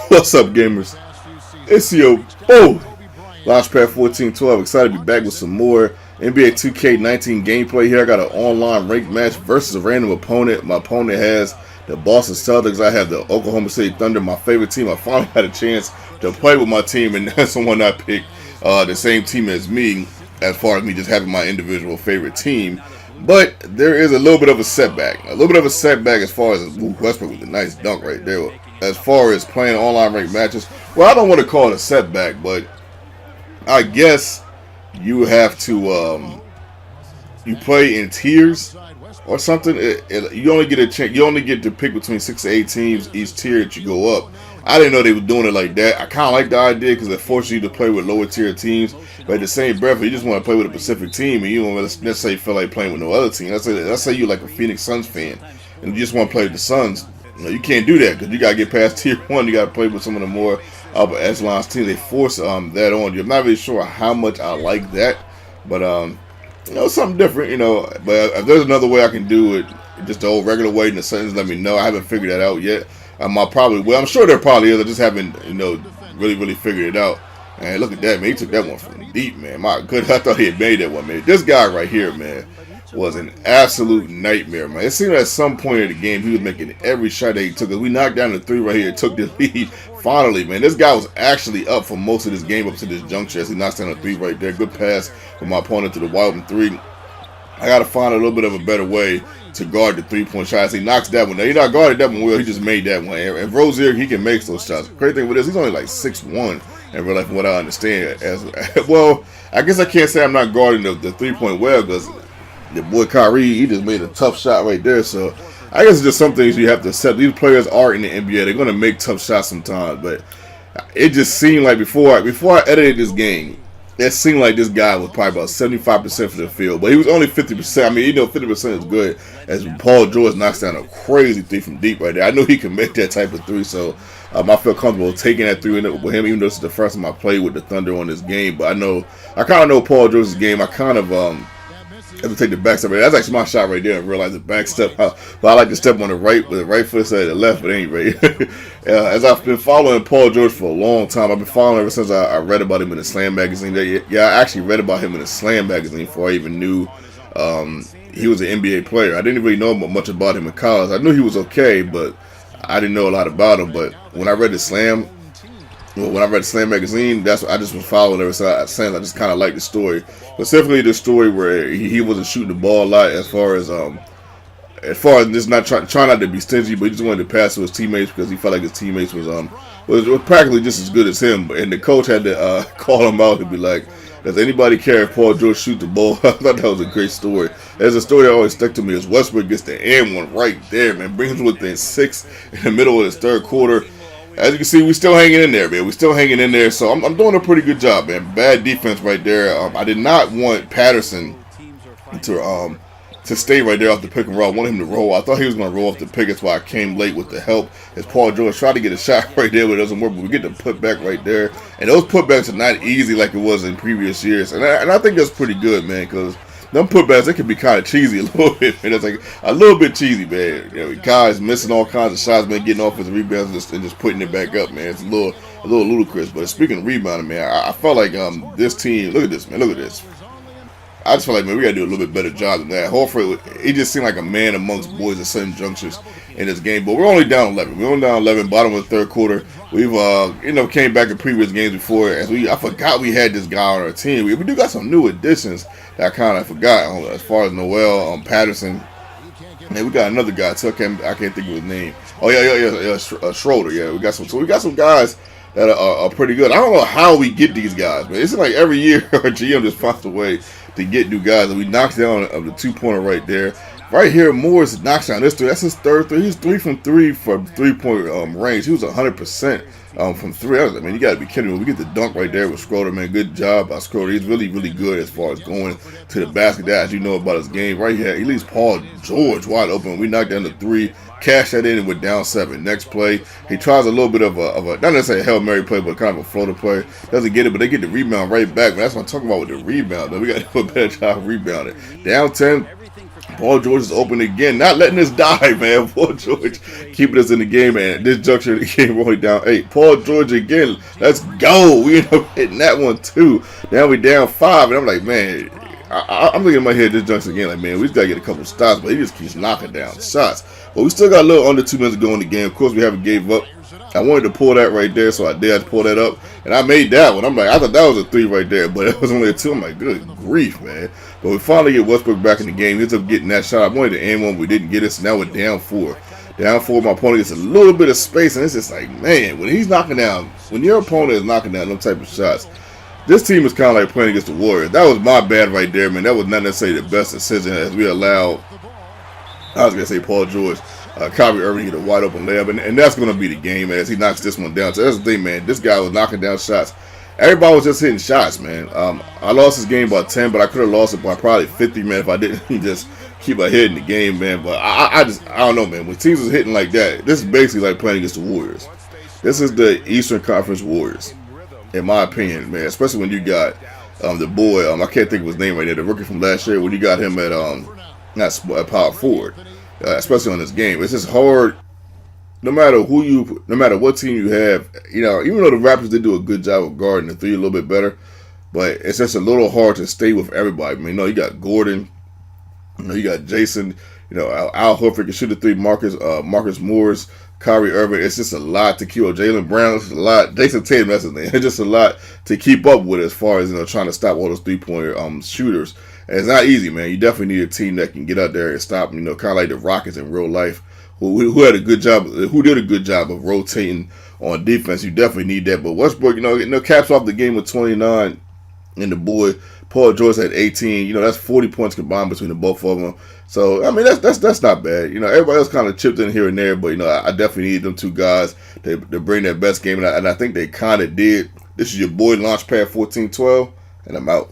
What's up, gamers? It's your boy, Launchpad 1412. Excited to be back with some more NBA 2K19 gameplay here. I got an online ranked match versus a random opponent. My opponent has the Boston Celtics. I have the Oklahoma City Thunder, my favorite team. I finally had a chance to play with my team, and someone I picked the same team as me, as far as me just having my individual favorite team. But there is a little bit of a setback. A little bit of a setback as far as Westbrook with a nice dunk right there. As far as playing online ranked matches, well, I don't want to call it a setback, but I guess you have to you play in tiers or something. You only get a chance. You only get to pick between 6 to 8 teams each tier that you go up. I didn't know they were doing it like that. I kind of like the idea because it forces you to play with lower tier teams. But at the same breath, you just want to play with a Pacific team and you don't necessarily feel like playing with no other team. Let's say you're like a Phoenix Suns fan and you just want to play with the Suns. You can't do that because you got to get past tier 1. You got to play with some of the more upper echelon teams. They force that on you. I'm not really sure how much I like that, but something different. But if there's another way I can do it, just the old regular way in the sentence, let me know. I haven't figured that out yet. I'm sure there probably is. I just haven't really figured it out. And look at that, man. He took that one from deep, man. My goodness, I thought he had made that one, man. This guy right here, man, was an absolute nightmare, man. It seemed at some point in the game he was making every shot that he took. We knocked down the 3 right here, took the lead. Finally, man, this guy was actually up for most of this game up to this juncture as he knocks down the 3 right there. Good pass from my opponent to the wide open 3. I got to find a little bit of a better way to guard the 3-point shots. He knocks that one. Now, he not guarded that one well. He just made that one. And Rozier, he can make those shots. The crazy thing with this, he's only like 6'1" in real life, from what I understand. Well, I guess I can't say I'm not guarding the 3-point well because the boy Kyrie, he just made a tough shot right there. So I guess it's just some things you have to accept. These players are in the NBA. They're going to make tough shots sometimes. But it just seemed like before I edited this game, it seemed like this guy was probably about 75% for the field. But he was only 50%. I mean, 50% is good. As Paul George knocks down a crazy 3 from deep right there. I knew he could make that type of 3. So I feel comfortable taking that 3 with him, even though this is the first time I played with the Thunder on this game. But I kind of know Paul George's game. I kind of have to take the back step. That's actually my shot right there. I realize the back step. But I like to step on the right with the right foot instead of the left, but anyway. As I've been following Paul George for a long time, I've been following him ever since I read about him in the Slam magazine. Yeah, I actually read about him in the Slam magazine before I even knew he was an NBA player. I didn't really know much about him in college. I knew he was okay, but I didn't know a lot about him. But when I read the Slam magazine, that's what I just was following ever since. I just kind of liked the story, specifically the story where he wasn't shooting the ball a lot, as far as just not trying not to be stingy, but he just wanted to pass to his teammates because he felt like his teammates was practically just as good as him. And the coach had to call him out and be like, "Does anybody care if Paul George shoot the ball?" I thought that was a great story. There's a story that always stuck to me is Westbrook gets the and one right there, man, brings him within 6 in the middle of his third quarter. As you can see, we're still hanging in there, man. We're still hanging in there, so I'm doing a pretty good job, man. Bad defense right there. I did not want Patterson to stay right there off the pick and roll. I wanted him to roll. I thought he was going to roll off the pick. That's why I came late with the help. As Paul George tried to get a shot right there, but it doesn't work. But we get the putback right there. And those putbacks are not easy like it was in previous years. And I think that's pretty good, man, because them putbacks, they can be kind of cheesy a little bit, man. It's like a little bit cheesy, man. Guys missing all kinds of shots, man, getting off his rebounds and just putting it back up, man. It's a little ludicrous. But speaking of rebounding, man, I felt like this team, look at this, man, look at this. I just feel like, man, we got to do a little bit better job than that. Horford, he just seemed like a man amongst boys at certain junctures in this game. But we're only down 11. We're only down 11, bottom of the third quarter. We've, came back in previous games before. I forgot we had this guy on our team. We do got some new additions that I kind of forgot. As far as Noel, Patterson. Man, we got another guy too. I can't think of his name. Oh yeah, Schroeder. Yeah, we got some guys that are pretty good. I don't know how we get these guys, man. It's like every year our GM just finds a way to get new guys, and we knocked down the 2-pointer right there. Right here, Morris knocks down this 3. That's his third 3. He's 3 from 3 for 3-point range. He was 100% from 3. I was like, man, you got to be kidding me. We get the dunk right there with Schroeder, man. Good job by Schroeder. He's really, really good as far as going to the basket. That, as you know about his game. Right here, he leaves Paul George wide open. We knocked down the 3. Cash that in and we're down 7. Next play, he tries a little bit of a not necessarily a Hail Mary play, but kind of a floater play. Doesn't get it, but they get the rebound right back. Man, that's what I'm talking about with the rebound. We got to do a better job rebounding. Down 10. Paul George is open again, not letting us die, man. Paul George keeping us in the game, man. This juncture of the game, we're only down 8. Paul George again, let's go. We end up hitting that one too. Now we down 5, and I'm like, man, I'm looking in my head this juncture again, like, man, we just gotta get a couple stops, but he just keeps knocking down shots. But we still got a little under 2 minutes to go in the game. Of course, we haven't gave up. I wanted to pull that right there, so I did have to pull that up, and I made that one. I'm like, I thought that was a 3 right there, but it was only a 2. I'm like, good grief, man. But we finally get Westbrook back in the game. He ends up getting that shot. I wanted to aim one, we didn't get it, so now we're down 4. Down 4, my opponent gets a little bit of space, and it's just like, man, when he's knocking down, when your opponent is knocking down them type of shots, this team is kind of like playing against the Warriors. That was my bad right there, man. That was not necessarily the best decision as we allowed, I was going to say Paul George, Kyrie Irving hit a wide open layup, and that's going to be the game, man, as he knocks this one down. So that's the thing, man. This guy was knocking down shots. Everybody was just hitting shots, man. I lost this game by 10, but I could have lost it by probably 50, man, if I didn't just keep my head in the game, man. But I don't know, man. When teams was hitting like that, this is basically like playing against the Warriors. This is the Eastern Conference Warriors, in my opinion, man. Especially when you got the boy, I can't think of his name right there, the rookie from last year, when you got him at power forward. Especially on this game, it's just hard. No matter what team you have, you know, even though the Raptors did do a good job of guarding the 3 a little bit better, but it's just a little hard to stay with everybody. I mean, you know, you got Gordon, you know, you got Jason, you know, Al Horford can shoot the 3, Marcus Morris, Kyrie Irving. It's just a lot to keep up. Jaylen Brown, it's a lot. Jason Tatum, that's his name. It's just a lot to keep up with as far as, you know, trying to stop all those 3-pointer shooters. And it's not easy, man. You definitely need a team that can get out there and stop, you know, kind of like the Rockets in real life, who had a good job, who did a good job of rotating on defense. You definitely need that. But Westbrook, you know, caps off the game with 29, and the boy Paul George had 18. You know, that's 40 points combined between the both of them. So I mean, that's not bad. You know, everybody else kind of chipped in here and there, but you know, I definitely need them 2 guys to bring their best game, and I think they kind of did. This is your boy Launchpad 1412, and I'm out.